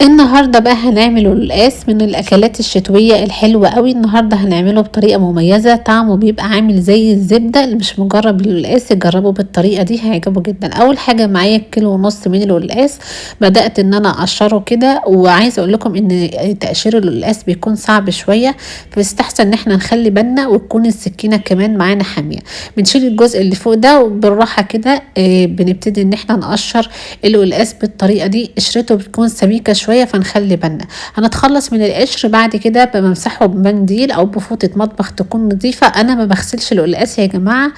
النهارده بقى هنعمل قلقاس من الاكلات الشتويه الحلوه قوي. النهارده هنعمله بطريقه مميزه، طعمه بيبقى عامل زي الزبده. اللي مش مجرب القلقاس يجربه بالطريقه دي، هيعجبه جدا. اول حاجه معايا 1.5 كيلو من القلقاس، بدات ان انا اقشره كده. وعايزه اقول لكم ان تقشير القلقاس بيكون صعب شويه، فبيستحسن ان احنا نخلي بالنا وتكون السكينه كمان معانا حاميه. بنشيل الجزء اللي فوق ده وبالراحه كده بنبتدي ان احنا نقشر القلقاس بالطريقه دي. قشرته بتكون سميكه شويه، فنخلي بالنا. هنتخلص من القشر بعد كده بمسحه بمنديل او بفوطه مطبخ تكون نظيفه. انا ما بغسلش القلقاس يا جماعه،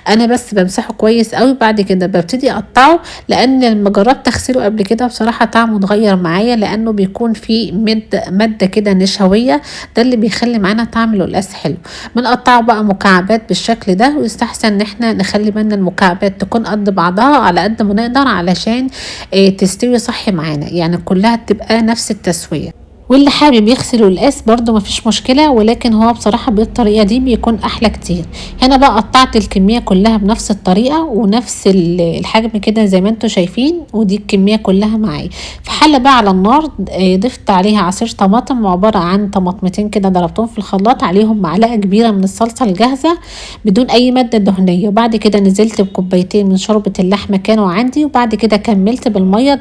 انا بس بمسحه كويس قوي. بعد كده ببتدي اقطعه، لان لما جربت اغسله قبل كده بصراحه طعمه اتغير معايا، لانه بيكون فيه ماده كده نشويه، ده اللي بيخلي معانا طعم القلقاس حلو. بنقطعه بقى مكعبات بالشكل ده، ويستحسن ان احنا نخلي بالنا المكعبات تكون قد بعضها على قد ما نقدر، علشان تستوي صح معانا، يعني كلها تبقى نفس التسوية. واللي حابب يغسل القلقاس برضو مفيش مشكلة، ولكن هو بصراحة بالطريقة دي بيكون احلى كتير. هنا بقى قطعت الكمية كلها بنفس الطريقة ونفس الحجم كده زي ما انتوا شايفين، ودي الكمية كلها معايا. في حلة بقى على النار ضفت عليها عصير طماطم، عبارة عن طماطمتين كده ضربتهم في الخلاط، عليهم معلقة كبيرة من الصلصة الجاهزة بدون اي مادة دهنية. وبعد كده نزلت بكوبايتين من شوربة اللحمة كانوا عندي، وبعد كده كملت بالمية.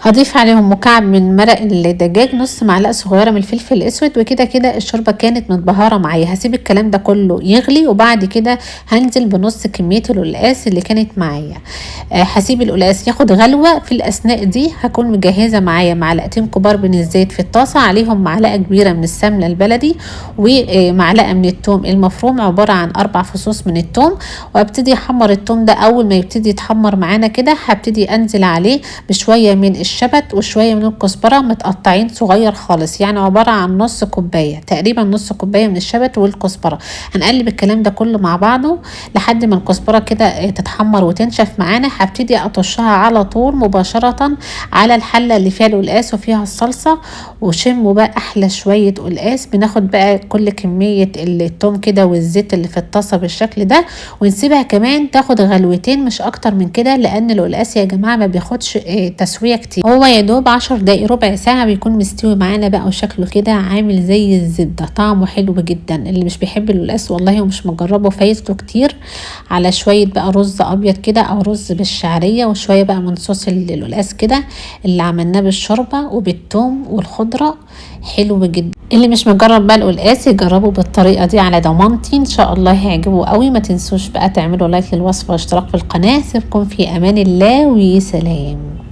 هضيف عليهم مكعب من مرق الدجاج، نص معلقه صغيره من الفلفل الاسود، وكده كده الشوربه كانت متبهره معايا. هسيب الكلام ده كله يغلي، وبعد كده هنزل بنص كميه القلقاس اللي كانت معايا. هسيب القلقاس ياخد غلوه. في الاثناء دي هكون مجهزه معايا معلقتين كبار من الزيت في الطاسه، عليهم معلقه كبيره من السمنه البلدي، ومعلقه من الثوم المفروم، عباره عن 4 فصوص من الثوم. وابتدي احمر الثوم ده. اول ما يبتدي يتحمر معانا كده هبتدي انزل عليه بشويه من الشبت وشويه من الكزبره متقطعين صغير خالص، يعني عباره عن نص كوبايه تقريبا، نص كوبايه من الشبت والكزبره. هنقلب الكلام ده كله مع بعضه لحد ما الكزبره كده تتحمر وتنشف معانا. هبتدي اطشها على طول مباشره على الحله اللي فيها القلقاس وفيها الصلصه، وشموا بقى احلى شويه قلقاس. بناخد بقى كل كميه الثوم كده والزيت اللي في الطاسه بالشكل ده، ونسيبها كمان تاخد غلوتين مش اكتر من كده، لان القلقاس يا جماعه ما بياخدش تسويه كتير، هو يا دوب 10 دقايق ربع ساعه بيكون مستوي معانا بقى، وشكله كده عامل زي الزبده. طعمه حلو جدا. اللي مش بيحب القلقاس والله ومش مجربه فايته كتير. على شويه بقى رز ابيض كده او رز بالشعريه، وشويه بقى من صوص القلقاس كده اللي عملناه بالشوربه وبالثوم والخضره، حلو جدا. اللي مش مجرب بقى القلقاس يجربه بالطريقه دي على ضمانتي، ان شاء الله هيعجبه قوي. ما تنسوش بقى تعملوا لايك للوصفه واشتراك في القناه. سيبكم في امان الله وسلام.